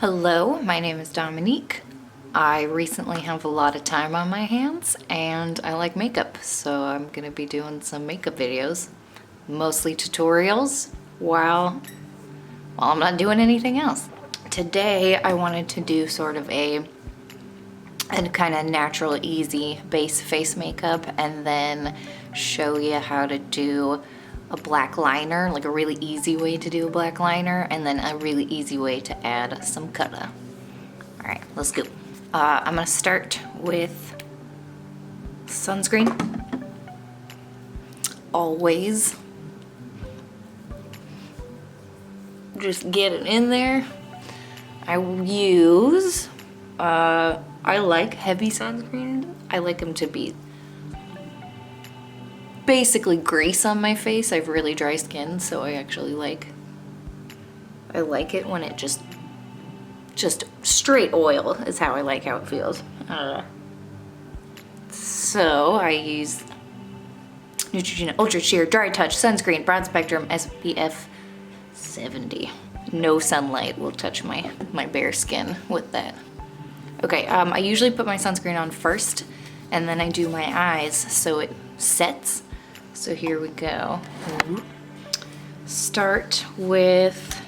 Hello, my name is Dominique. I recently have a lot of time on my hands and I like makeup, so I'm gonna be doing some makeup videos, mostly tutorials while I'm not doing anything else. Today I wanted to do sort of a kind of natural, easy base face makeup and then show you how to do a black liner, like a really easy way to do a black liner, and then a really easy way to add some color. All right, let's go. I'm gonna start with sunscreen. Always. Just get it in there. I use, I like heavy sunscreen. I like them to be basically grease on my face. I have really dry skin, so I actually like it when it just straight oil is how I like how it feels. So I use Neutrogena Ultra Sheer Dry Touch Sunscreen Broad Spectrum SPF 70. No sunlight will touch my bare skin with that. Okay, I usually put my sunscreen on first and then I do my eyes so it sets. So here we go. Start with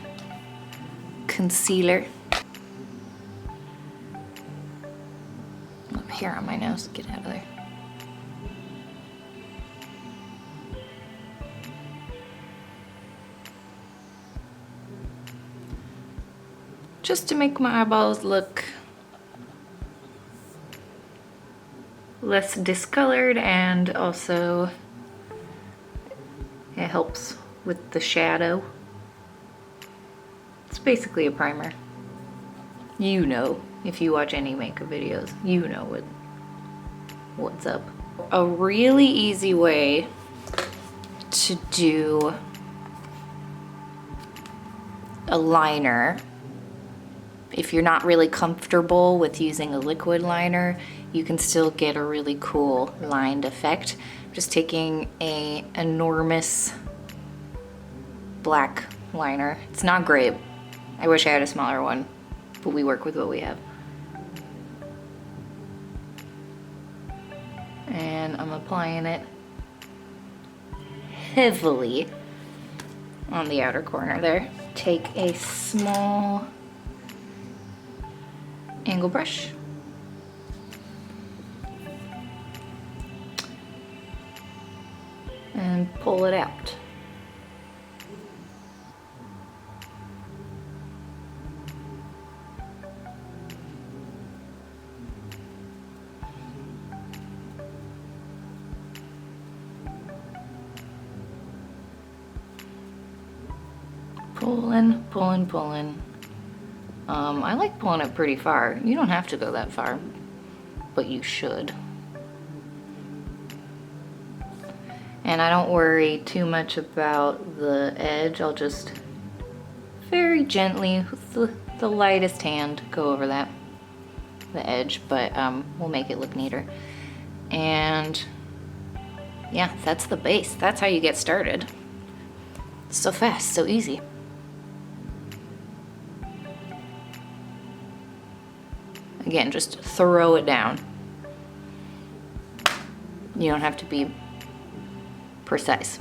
concealer. Up here on my nose, get out of there. Just to make my eyeballs look less discolored, and also it helps with the shadow. It's basically a primer. You know, if you watch any makeup videos, you know what's up. A really easy way to do a liner, if you're not really comfortable with using a liquid liner, you can still get a really cool lined effect. Just taking a enormous black liner. It's not great. I wish I had a smaller one, but we work with what we have. And I'm applying it heavily on the outer corner there. Take a small angle brush. And pull it out. Pulling, pulling, pulling. I like pulling it pretty far. You don't have to go that far, but you should. And I don't worry too much about the edge. I'll just very gently, with the lightest hand, go over the edge, but we'll make it look neater. And yeah, that's the base. That's how you get started. So fast, so easy. Again, just throw it down. You don't have to be precise.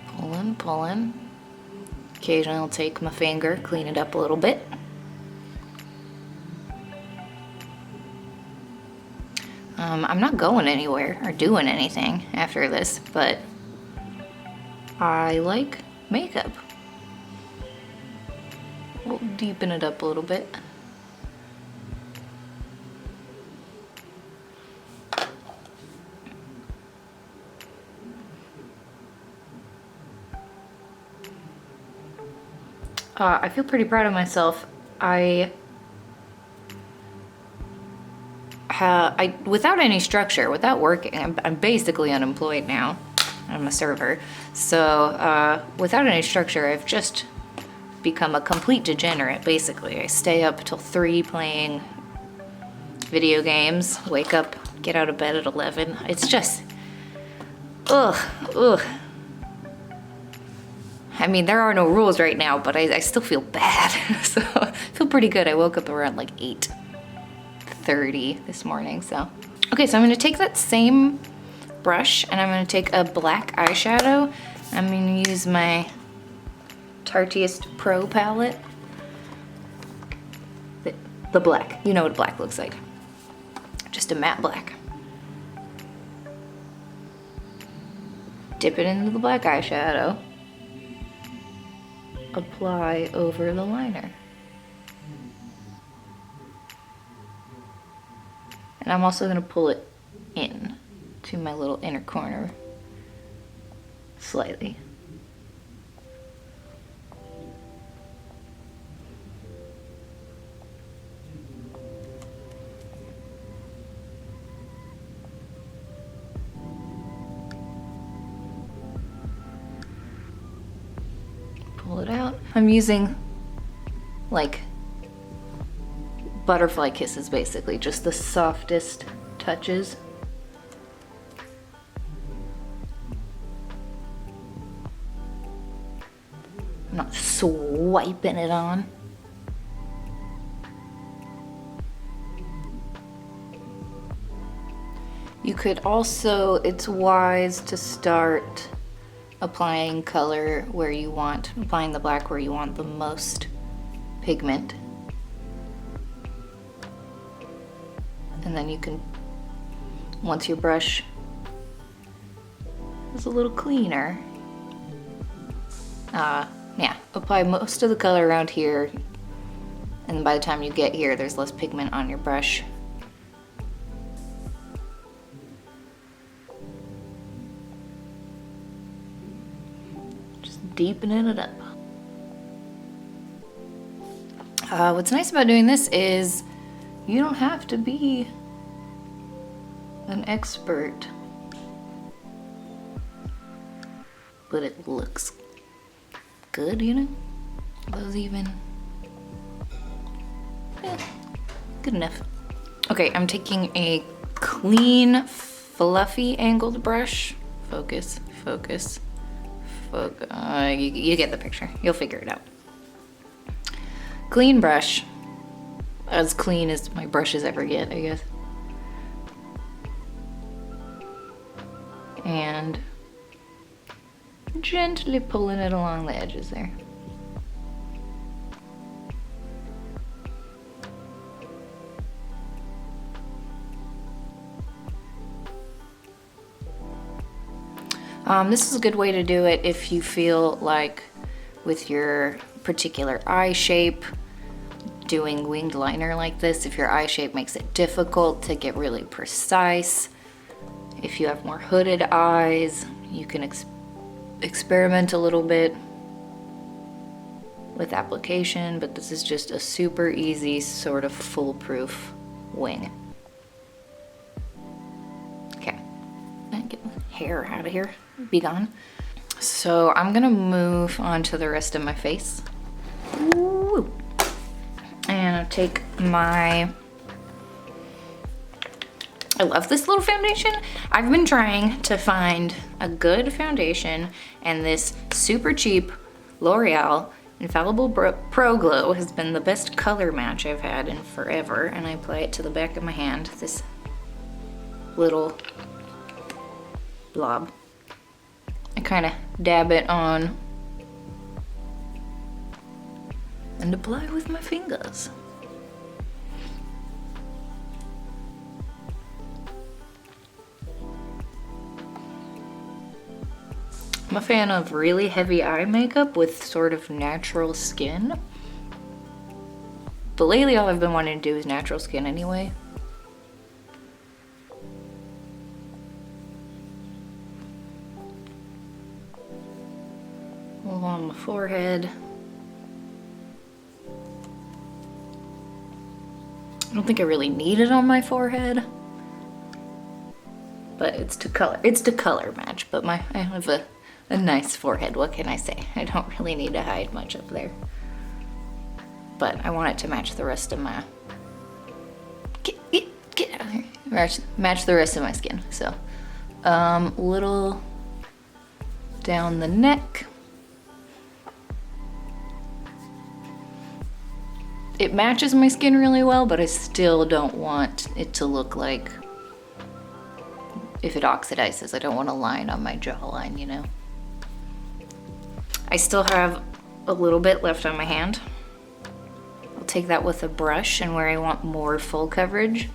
Pulling, pulling. Occasionally I'll take my finger, clean it up a little bit. I'm not going anywhere or doing anything after this, but I like makeup. We'll deepen it up a little bit. I feel pretty proud of myself. Without any structure, without working, I'm basically unemployed now. I'm a server. So without any structure, I've just become a complete degenerate, basically. I stay up till 3 playing video games, wake up, get out of bed at 11. It's just, ugh. I mean, there are no rules right now, but I still feel bad. So I feel pretty good. I woke up around like 8:30 this morning, so. Okay, so I'm gonna take that same brush and I'm gonna take a black eyeshadow. I'm gonna use my Tarteist Pro palette. The black, you know what black looks like. Just a matte black. Dip it into the black eyeshadow. Apply over the liner. And I'm also gonna pull it in to my little inner corner slightly. Pull it out. I'm using like butterfly kisses basically, just the softest touches. I'm not swiping it on. You could also, it's wise to start applying color where you want, applying the black where you want the most pigment. And then you can, once your brush is a little cleaner, yeah, apply most of the color around here, and by the time you get here, there's less pigment on your brush. Just deepening it up. What's nice about doing this is you don't have to be an expert, but it looks good, you know? Those even, yeah, good enough. Okay, I'm taking a clean, fluffy angled brush. Focus, focus, focus. You get the picture. You'll figure it out. Clean brush. As clean as my brushes ever get, I guess. And gently pulling it along the edges there. This is a good way to do it if you feel like with your particular eye shape, doing winged liner like this, if your eye shape makes it difficult to get really precise. If you have more hooded eyes, you can experiment a little bit with application, but this is just a super easy, sort of foolproof wing. Okay, get the hair out of here, be gone. So I'm gonna move on to the rest of my face. Woo. And I'll take my, I love this little foundation. I've been trying to find a good foundation, and this super cheap L'Oreal Infallible Pro Glow has been the best color match I've had in forever, and I apply it to the back of my hand, this little blob. I kind of dab it on and apply with my fingers. I'm a fan of really heavy eye makeup with sort of natural skin. But lately all I've been wanting to do is natural skin anyway. On my forehead. I don't think I really need it on my forehead, but it's to color match. But I have a nice forehead. What can I say? I don't really need to hide much up there, but I want it to match the rest of my. match the rest of my skin. So, little down the neck. It matches my skin really well, but I still don't want it to look like if it oxidizes. I don't want a line on my jawline, you know? I still have a little bit left on my hand. I'll take that with a brush, and where I want more full coverage,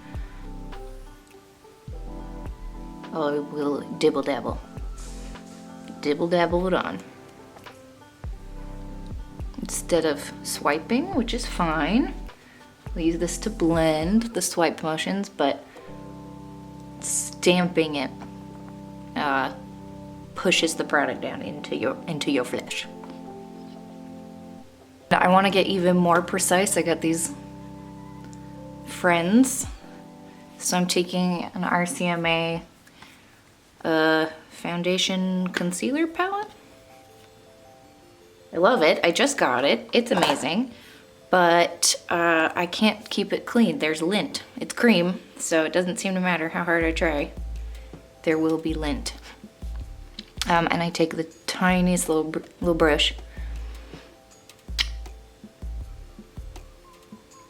I will dibble dabble. Dibble dabble it on. Instead of swiping, which is fine. I'll use this to blend the swipe motions, but stamping it pushes the product down into your flesh. Now, I want to get even more precise. I got these friends, so I'm taking an RCMA foundation concealer palette. I love it. I just got it. It's amazing, but I can't keep it clean. There's lint. It's cream, so it doesn't seem to matter how hard I try. There will be lint. And I take the tiniest little brush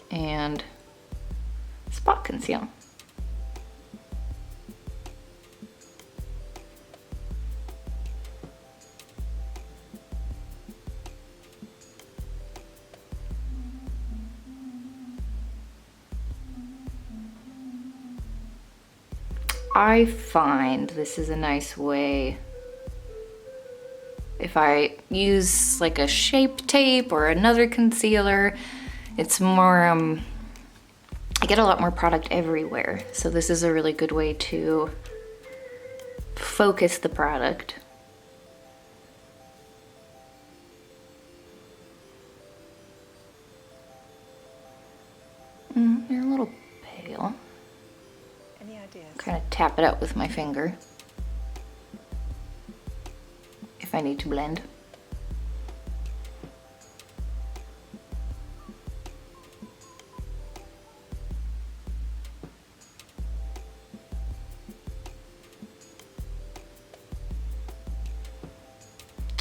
and spot conceal. I find this is a nice way, if I use like a Shape Tape or another concealer, it's more, I get a lot more product everywhere. So this is a really good way to focus the product. You're a little pale. Any ideas? Kind of tap it out with my finger if I need to blend.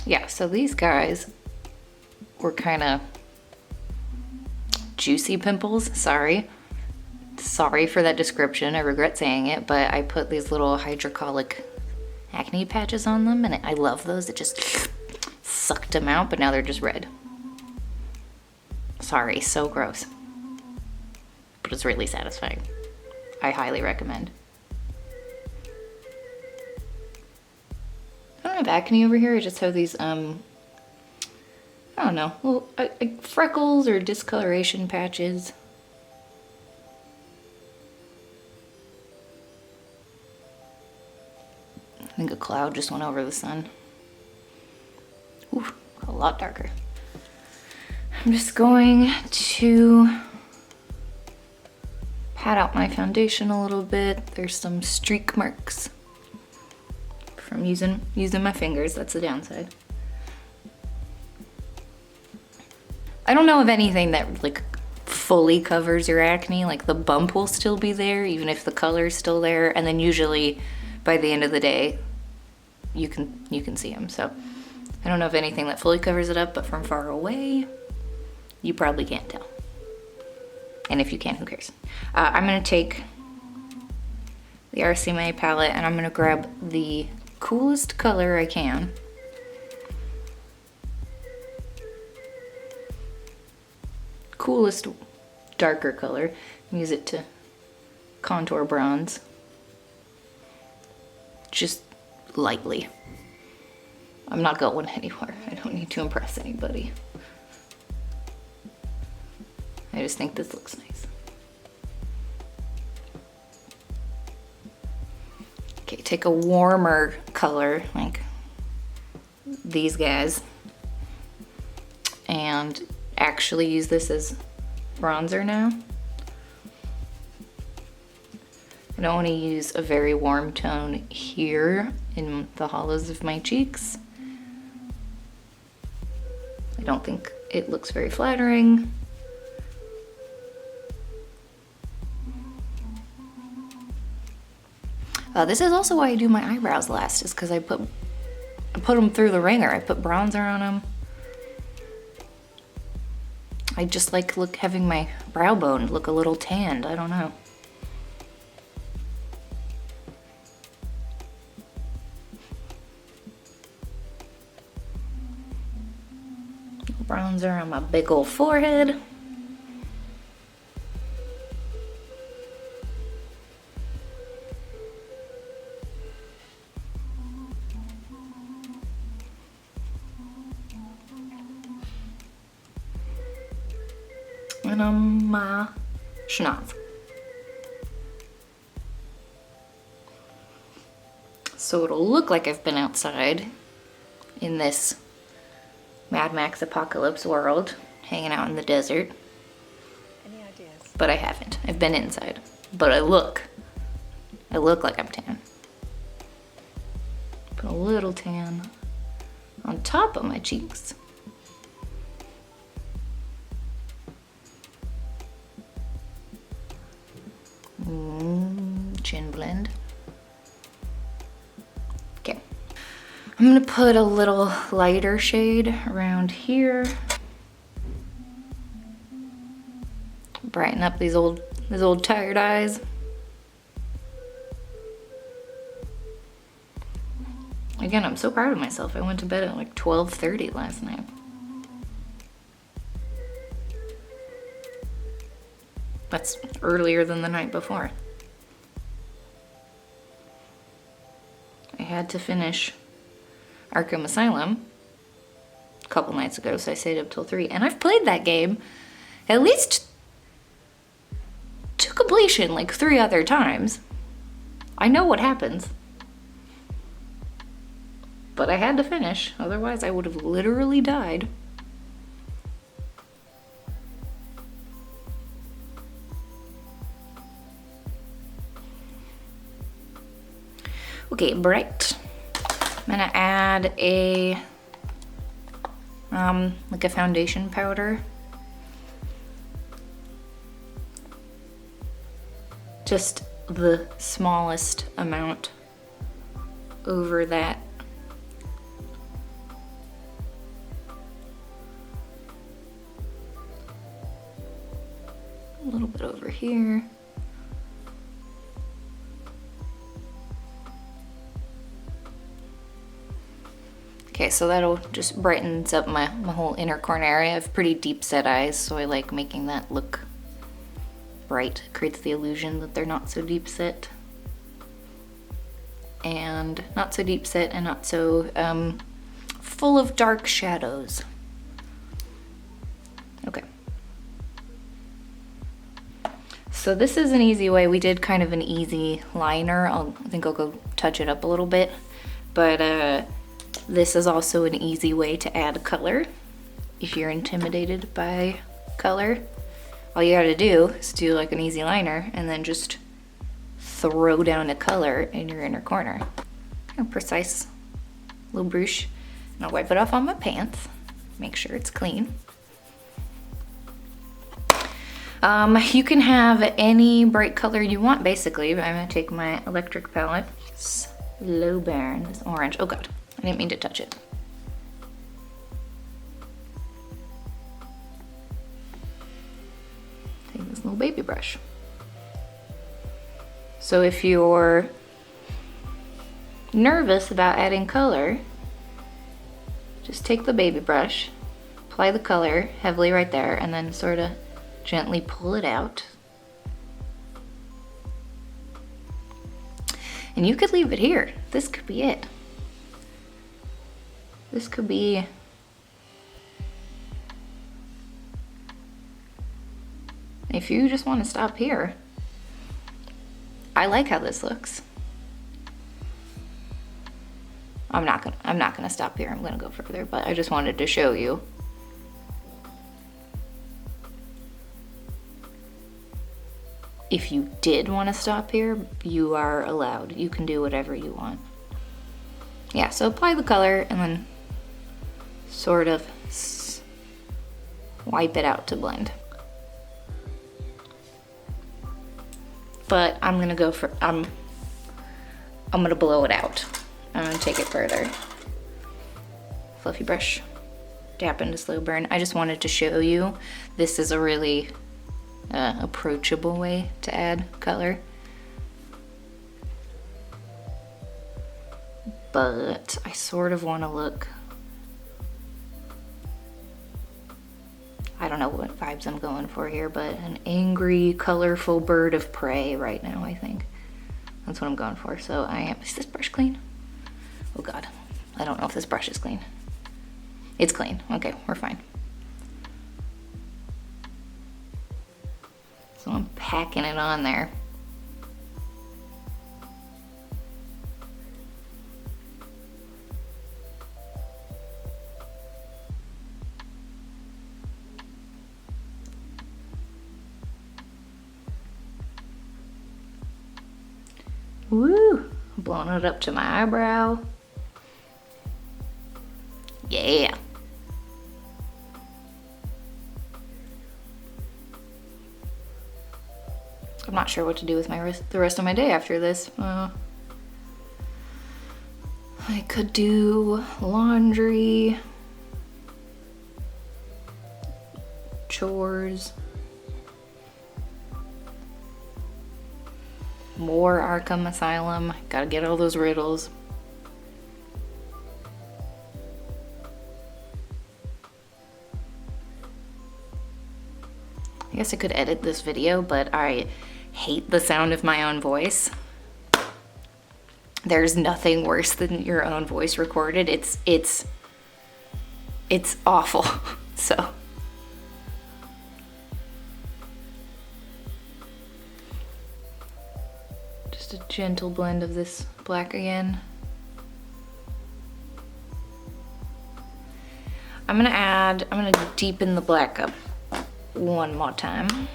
Yeah, so these guys were kind of juicy pimples. Sorry for that description. I regret saying it, but I put these little hydrocolloid acne patches on them, and I love those. It just sucked them out, but now they're just red. Sorry, so gross. But it's really satisfying. I highly recommend. I don't have acne over here. I just have these, I don't know, little freckles or discoloration patches. I think a cloud just went over the sun. Ooh, a lot darker. I'm just going to pat out my foundation a little bit. There's some streak marks from using my fingers. That's the downside. I don't know of anything that like fully covers your acne. Like the bump will still be there even if the color's still there, and then usually by the end of the day you can see them. So I don't know of anything that fully covers it up, but from far away you probably can't tell. And if you can, who cares? I'm gonna take the RCMA palette and I'm gonna grab the coolest color I can. Coolest darker color. Use it to contour bronze. Just lightly. I'm not going anywhere. I don't need to impress anybody. I just think this looks nice. Okay, take a warmer color like these guys and actually use this as bronzer now. I don't want to use a very warm tone here in the hollows of my cheeks. I don't think it looks very flattering. This is also why I do my eyebrows last, is because I put them through the ringer. I put bronzer on them. I just like having my brow bone look a little tanned. I don't know. Bronzer on my big old forehead. And on my schnoz. So it'll look like I've been outside in this Mad Max apocalypse world, hanging out in the desert. Any ideas? But I haven't. I've been inside. But I look like I'm tan. Put a little tan on top of my cheeks. Chin blend. Okay. I'm gonna put a little lighter shade around here. Brighten up these old tired eyes. Again, I'm so proud of myself. I went to bed at like 12:30 last night. That's earlier than the night before. I had to finish Arkham Asylum a couple nights ago, so I stayed up till 3. And I've played that game at least to completion like 3 other times. I know what happens. But I had to finish, otherwise I would have literally died. Okay, bright. I'm gonna add a like a foundation powder. Just the smallest amount over that. A little bit over here. Okay, so that'll just brightens up my whole inner corner area. I have pretty deep set eyes, so I like making that look bright. It creates the illusion that they're not so deep set. And not so deep set and not so full of dark shadows. Okay. So this is an easy way. We did kind of an easy liner. I think I'll go touch it up a little bit. But this is also an easy way to add color if you're intimidated by color. All you gotta do is do like an easy liner and then just throw down a color in your inner corner. A precise little brush. And I'll wipe it off on my pants. Make sure it's clean. You can have any bright color you want basically, but I'm gonna take my electric palette. Slow burn, this orange. Oh God, I didn't mean to touch it. Take this little baby brush. So if you're nervous about adding color, just take the baby brush, apply the color heavily right there, and then sort of gently pull it out. And you could leave it here. This could be it. This could be if you just want to stop here. I like how this looks. I'm not gonna stop here. I'm gonna go further, but I just wanted to show you. If you did want to stop here, you are allowed. You can do whatever you want. Yeah, so apply the color and then sort of wipe it out to blend. But I'm gonna go for, I'm I'm gonna blow it out. I'm gonna take it further. Fluffy brush, dab into slow burn. I just wanted to show you this is a really approachable way to add color. But I sort of want to look, I don't know what vibes I'm going for here, but an angry, colorful bird of prey right now, I think. That's what I'm going for. So is this brush clean? Oh God, I don't know if this brush is clean. It's clean, okay, we're fine. So I'm packing it on there. Woo! Blowing it up to my eyebrow. Yeah. I'm not sure what to do with the rest of my day after this. I could do laundry, chores, more Arkham Asylum. Gotta get all those riddles. I guess I could edit this video, but I hate the sound of my own voice. There's nothing worse than your own voice recorded. It's awful. So just a gentle blend of this black again. I'm gonna deepen the black up one more time.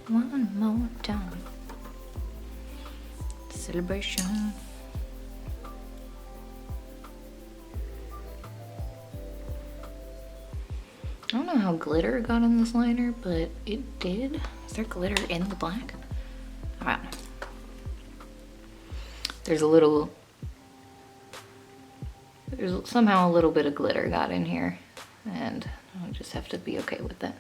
One more time. Celebration. I don't know how glitter got in this liner, but it did. Is there glitter in the black? I don't know. There's somehow a little bit of glitter got in here, and I'll just have to be okay with that.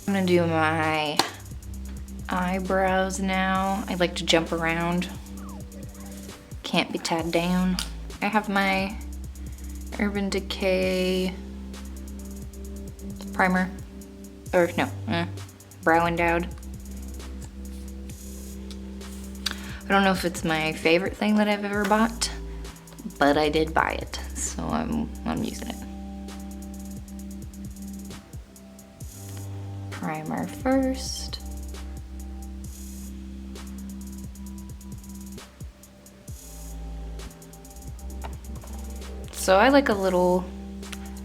I'm gonna do my eyebrows now. I like to jump around. Can't be tied down. I have my Urban Decay primer, or no, Brow Endowed. I don't know if it's my favorite thing that I've ever bought, but I did buy it, so I'm using it. Primer first. So I like a little,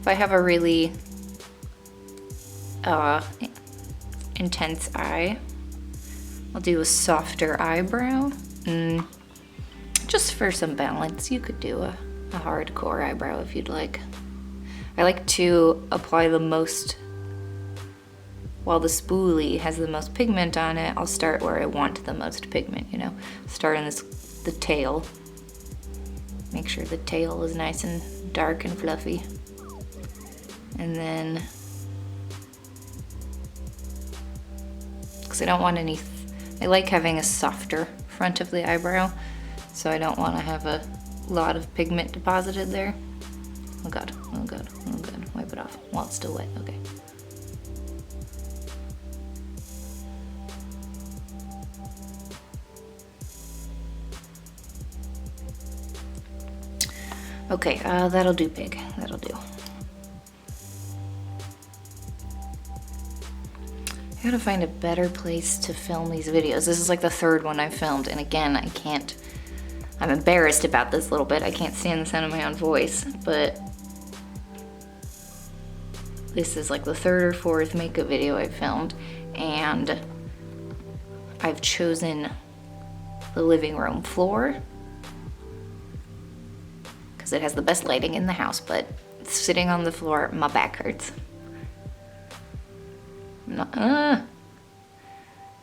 if I have a really intense eye, I'll do a softer eyebrow. Just for some balance, you could do a hardcore eyebrow if you'd like. I like to apply the most. While the spoolie has the most pigment on it, I'll start where I want the most pigment, you know? Start in the tail. Make sure the tail is nice and dark and fluffy. And then, because I don't want any, I like having a softer front of the eyebrow, so I don't want to have a lot of pigment deposited there. Oh God, oh God, oh God, wipe it off while it's still wet, okay. Okay, that'll do, pig. That'll do. I gotta find a better place to film these videos. This is like the third one I've filmed, and again, I can't I'm embarrassed about this a little bit. I can't stand the sound of my own voice, but this is like the third or fourth makeup video I've filmed, and I've chosen the living room floor because it has the best lighting in the house, but sitting on the floor, my back hurts.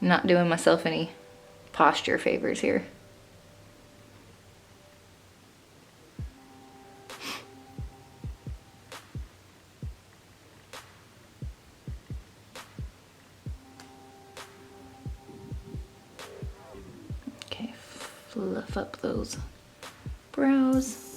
Not doing myself any posture favors here. Okay, fluff up those brows.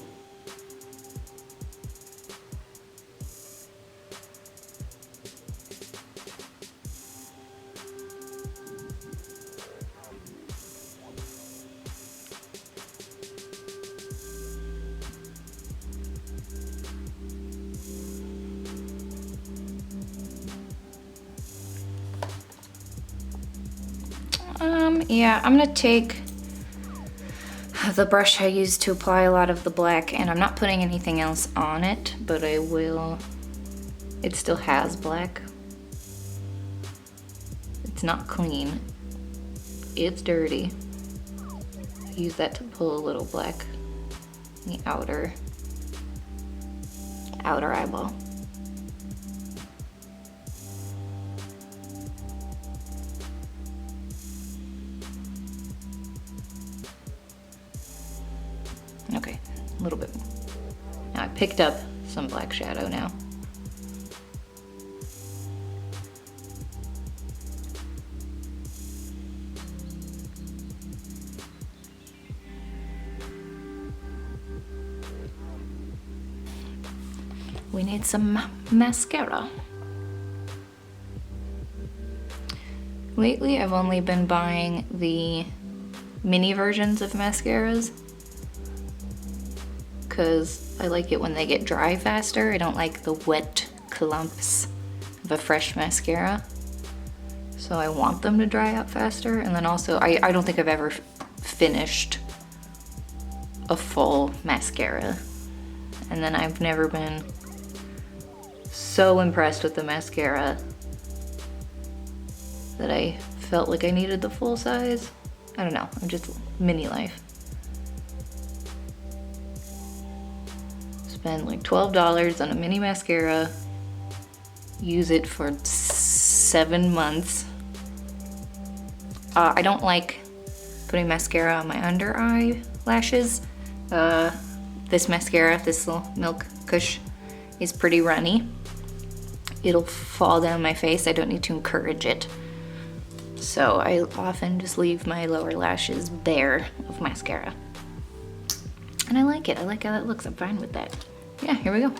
Yeah, I'm gonna take the brush I used to apply a lot of the black, and I'm not putting anything else on it, but I will. It still has black. It's not clean. It's dirty. Use that to pull a little black in the outer eyeball. Okay, a little bit. Now I picked up some black shadow now. We need some mascara. Lately, I've only been buying the mini versions of mascaras because I like it when they get dry faster. I don't like the wet clumps of a fresh mascara. So I want them to dry out faster. And then also, I don't think I've ever finished a full mascara. And then I've never been so impressed with the mascara that I felt like I needed the full size. I don't know, I'm just mini life. Spend like $12 on a mini mascara, use it for 7 months. I don't like putting mascara on my under eye lashes. This mascara, this little Milk Kush, is pretty runny. It'll fall down my face. I don't need to encourage it. So I often just leave my lower lashes bare of mascara. And I like it. I like how that looks. I'm fine with that. Yeah, here we go.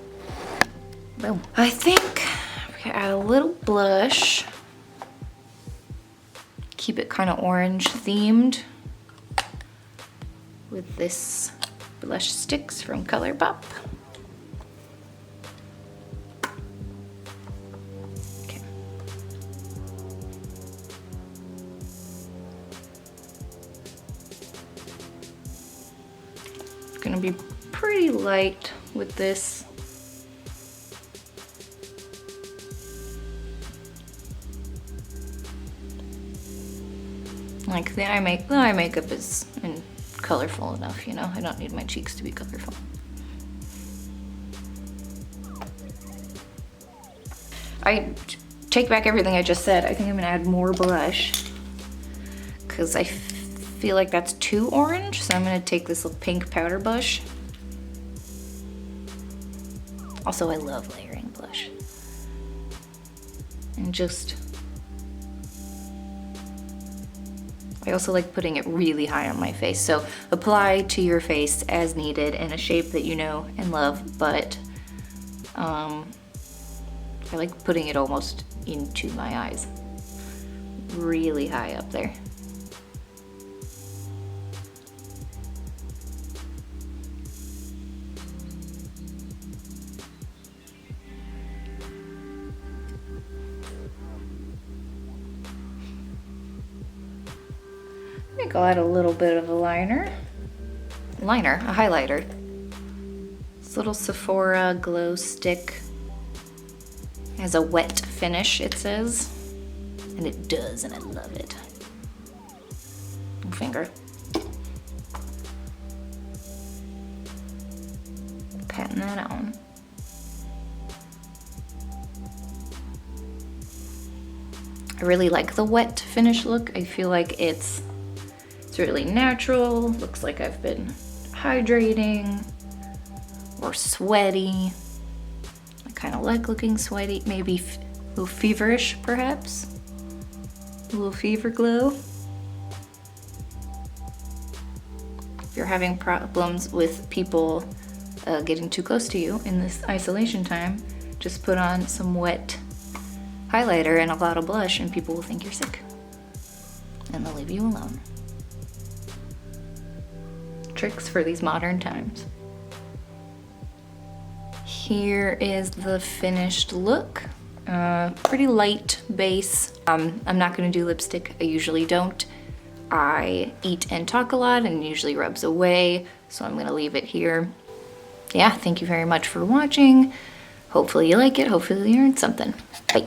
Boom. I think we can add a little blush. Keep it kind of orange themed with this blush sticks from ColourPop. Gonna be pretty light with this. Like the eye makeup is colorful enough, you know? I don't need my cheeks to be colorful. I take back everything I just said. I think I'm gonna add more blush because I feel like that's too orange, so I'm gonna take this little pink powder blush. Also, I love layering blush. And just, I also like putting it really high on my face. So apply to your face as needed in a shape that you know and love, but I like putting it almost into my eyes. Really high up there. I think I'll add a little bit of a liner. liner, a highlighter. This little Sephora glow stick has a wet finish, it says. And it does, and I love it. Finger. Patting that on. I really like the wet finish look. I feel like it's really natural. Looks like I've been hydrating or sweaty. I kind of like looking sweaty, maybe a little feverish perhaps. A little fever glow. If you're having problems with people getting too close to you in this isolation time, just put on some wet highlighter and a lot of blush and people will think you're sick. And they'll leave you alone. Tricks for these modern times. Here is the finished look. Pretty light base. I'm not gonna do lipstick, I usually don't. I eat and talk a lot and it usually rubs away, so I'm gonna leave it here. Yeah, thank you very much for watching. Hopefully you like it, hopefully you learned something. Bye.